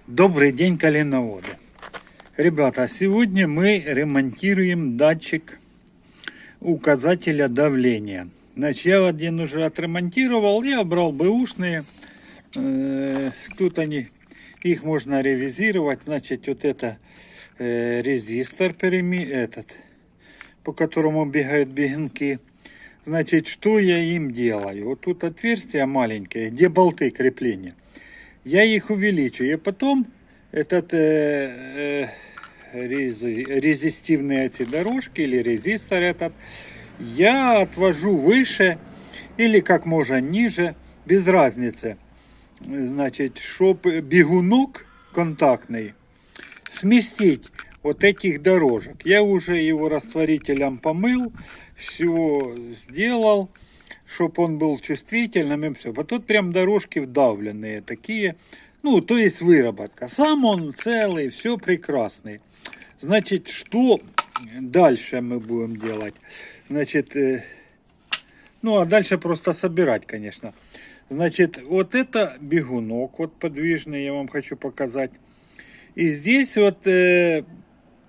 Добрый день, коленоводы. Ребята, сегодня мы ремонтируем датчик указателя давления. Значит, я один уже отремонтировал, я брал бэушные. Тут их можно ревизировать. Значит, вот это резистор, по которому бегают бегунки. Значит, что я им делаю? Вот тут отверстие маленькое, где болты крепления. Я их увеличу, и потом этот резистивные эти дорожки или резистор этот я отвожу выше или как можно ниже, без разницы. Значит, чтобы бегунок контактный сместить вот этих дорожек. Я уже его растворителем помыл, все сделал, чтобы он был чувствительным и все. Вот тут прям дорожки вдавленные такие, ну, то есть выработка. Сам он целый, все прекрасный. Значит, что дальше мы будем делать? Значит, ну, а дальше просто собирать, конечно. Значит, вот это бегунок, вот подвижный, я вам хочу показать. И здесь вот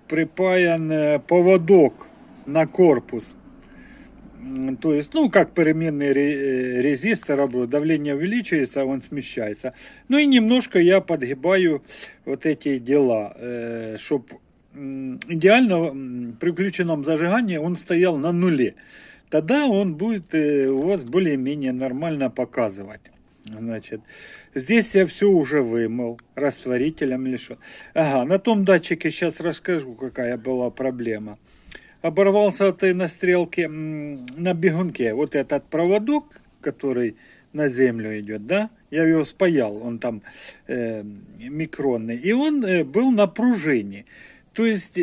припаян поводок на корпус. То есть, ну, как переменный резистор, давление увеличивается, он смещается. Ну и немножко я подгибаю вот эти дела, чтобы идеально при включенном зажигании он стоял на нуле. Тогда он будет у вас более-менее нормально показывать. Значит, здесь я все уже вымыл растворителем или что. Ага, на том датчике сейчас расскажу, какая была проблема. Оборвался ты на стрелке, на бегунке, вот этот проводок, который на землю идет, да, я его спаял, он там микронный, и он был на пружине. То есть,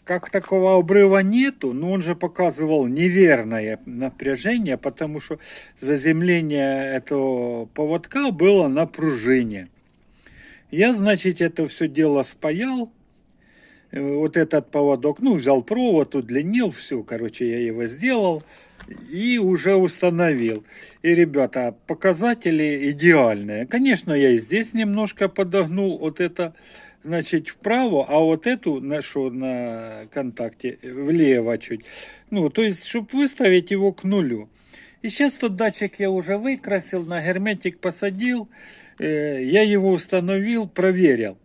как такого обрыва нету, но он же показывал неверное напряжение, потому что заземление этого поводка было на пружине. Я, значит, это все дело спаял. Вот этот поводок, ну, взял провод, удлинил, все, короче, я его сделал и уже установил. И, ребята, показатели идеальные. Конечно, я и здесь немножко подогнул вот это, значит, вправо, а вот эту на контакте влево чуть. Ну, то есть, чтобы выставить его к нулю. И сейчас тот датчик я уже выкрасил, на герметик посадил, я его установил, проверил.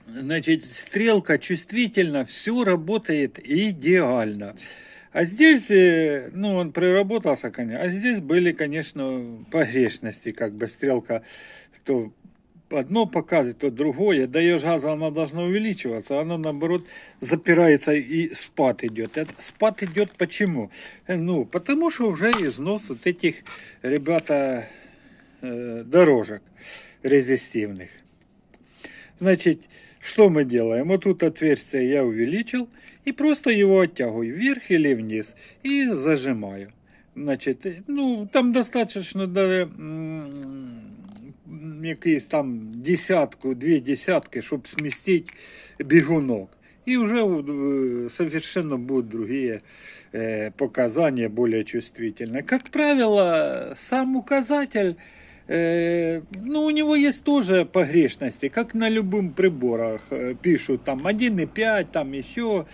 Значит, стрелка чувствительна, все работает идеально. А здесь, ну, он приработался, конечно, а здесь были, конечно, погрешности, как бы стрелка то одно показывает, то другое. Даешь газа, она должна увеличиваться, она, наоборот, запирается и спад идет. Это спад идет почему? Ну, потому что уже износ вот этих, ребята, дорожек резистивных. Значит, что мы делаем? Вот тут отверстие я увеличил и просто его оттягиваю вверх или вниз и зажимаю. Значит, ну, там достаточно даже якийсь там десятку, две десятки, чтобы сместить бегунок. И уже совершенно будут другие показания более чувствительные. Как правило, сам указатель, ну, у него есть тоже погрешности, как на любых приборах пишут, там 1,5, там еще.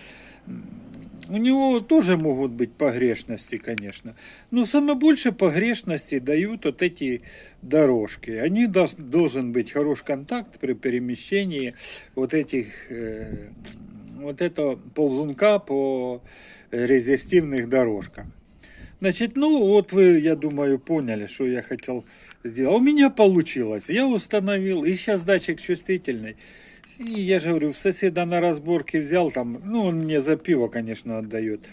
У него тоже могут быть погрешности, конечно. Но самое больше погрешности дают вот эти дорожки. Они должен быть хороший контакт при перемещении вот этих, вот этого ползунка по резистивных дорожках. Значит, ну вот вы, я думаю, поняли, что я хотел сделать. У меня получилось. Я установил, и сейчас датчик чувствительный. И я же говорю, соседа на разборке взял там, ну он мне за пиво, конечно, отдает.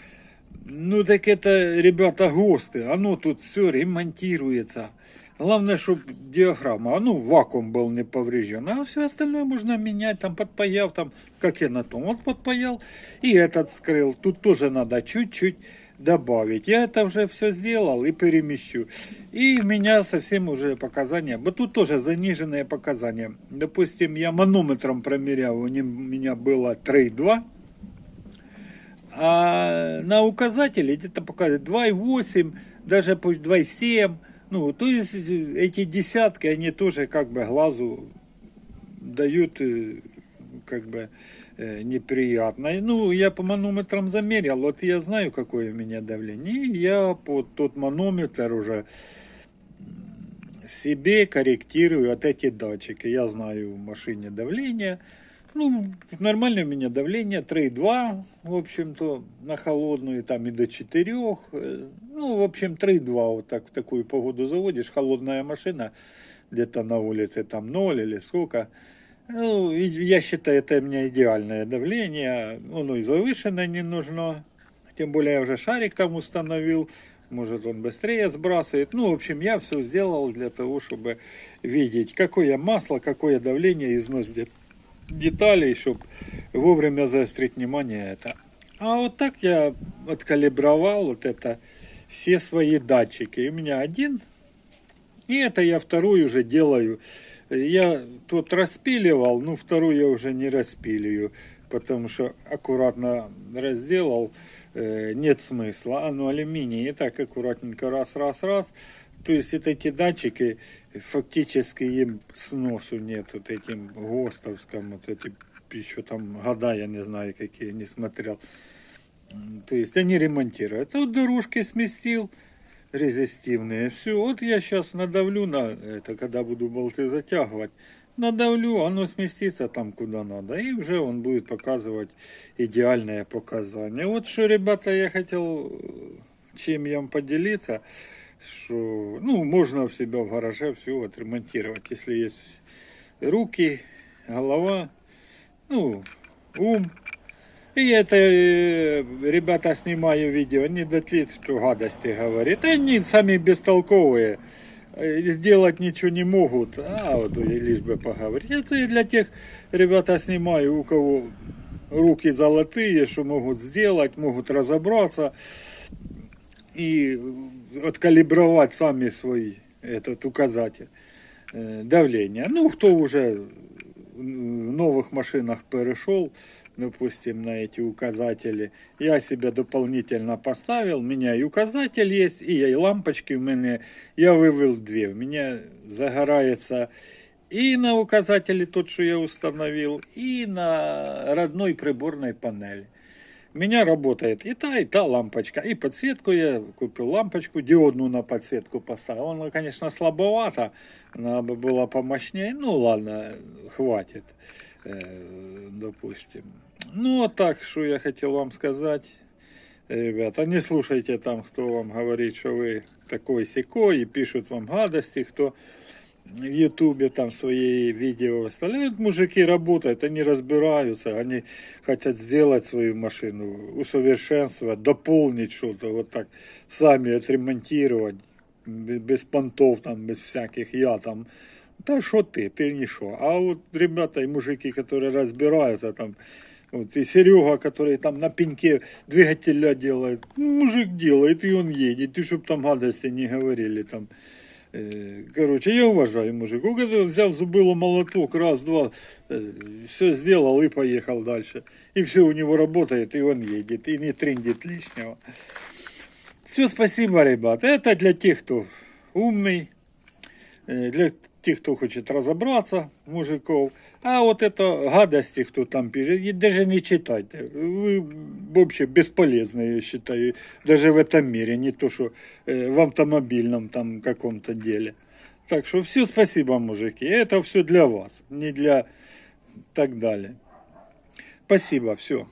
Ну так это, ребята, ГОСТы, оно тут все ремонтируется. Главное, чтобы диаграмма, ну вакуум был не поврежден, а все остальное можно менять, там подпаяв, там, как я на том, вот подпаял, и этот скрыл. Тут тоже надо чуть-чуть добавить. Я это уже все сделал и перемещу. И у меня совсем уже показания. Вот тут тоже заниженные показания. Допустим, я манометром промерял, у меня было 3,2. А на указателе где-то показывает 2,8, даже пусть 2,7. Ну, то есть эти десятки, они тоже как бы глазу дают как бы неприятно. Ну, я по манометрам замерил, вот я знаю, какое у меня давление, и я под тот манометр уже себе корректирую вот эти датчики. Я знаю в машине давление. Ну, нормальное у меня давление 3,2, в общем-то, на холодную, там и до 4. Ну, в общем, 3,2, вот так в такую погоду заводишь, холодная машина, где-то на улице там 0 или сколько. Ну, и я считаю, это у меня идеальное давление, оно и завышенное не нужно. Тем более я уже шарик там установил, может он быстрее сбрасывает. Ну, в общем, я все сделал для того, чтобы видеть, какое масло, какое давление, износ деталей, чтобы вовремя заострить внимание это. А вот так я откалибровал вот это все свои датчики. У меня один, и это я второй уже делаю. Я тут распиливал, ну вторую я уже не распиливаю, потому что аккуратно разделал, нет смысла. А ну алюминий, и так аккуратненько раз. То есть это эти датчики, фактически им сносу нет, вот этим ГОСТовским, вот эти еще там года, я не знаю какие, не смотрел. То есть они ремонтируются. Вот дорожки сместил, резистивные. Все, вот я сейчас надавлю на это, когда буду болты затягивать, надавлю, оно сместится там куда надо, и уже он будет показывать идеальное показание. Вот что, ребята, я хотел чем я вам поделиться, что, ну, можно в себя в гараже все отремонтировать, если есть руки, голова, ну, ум. И это, ребята, снимаю видео, не дотлит, что гадости говорит. Они сами бестолковые, сделать ничего не могут, а вот лишь бы поговорить. Это и для тех, ребята, снимаю, у кого руки золотые, что могут сделать, могут разобраться и откалибровать сами свой этот указатель давления. Ну, кто уже в новых машинах перешел, допустим, на эти указатели, я себе дополнительно поставил, у меня и указатель есть, и лампочки у меня, я вывел две, у меня загорается и на указателе тот, что я установил, и на родной приборной панели. У меня работает и та лампочка, и подсветку я купил лампочку, диодную на подсветку поставил. Она, конечно, слабовато, надо бы было помощнее, ну ладно, хватит, допустим. Ну, а так, что я хотел вам сказать, ребята, не слушайте там, кто вам говорит, что вы такой-сякой, и пишут вам гадости, кто в Ютубе там свои видео выставляют. Мужики работают, они разбираются, они хотят сделать свою машину, усовершенствовать, дополнить что-то, вот так, сами отремонтировать, без понтов, там, без всяких я там. Да что ты не шо. А вот ребята и мужики, которые разбираются там, вот, и Серега, который там на пеньке двигателя делает, ну, мужик делает, и он едет, и чтоб там гадости не говорили там. Короче, я уважаю мужика, когда взял зубило молоток, раз-два, все сделал и поехал дальше. И все у него работает, и он едет, и не трындит лишнего. Все, спасибо, ребята. Это для тех, кто умный, для тех, кто хочет разобраться, мужиков. А вот это гадости, кто там пишет, даже не читайте. Вы вообще бесполезны, я считаю, даже в этом мире, не то, что в автомобильном там каком-то деле. Так что все, спасибо, мужики. Это все для вас, не для так далее. Спасибо, все.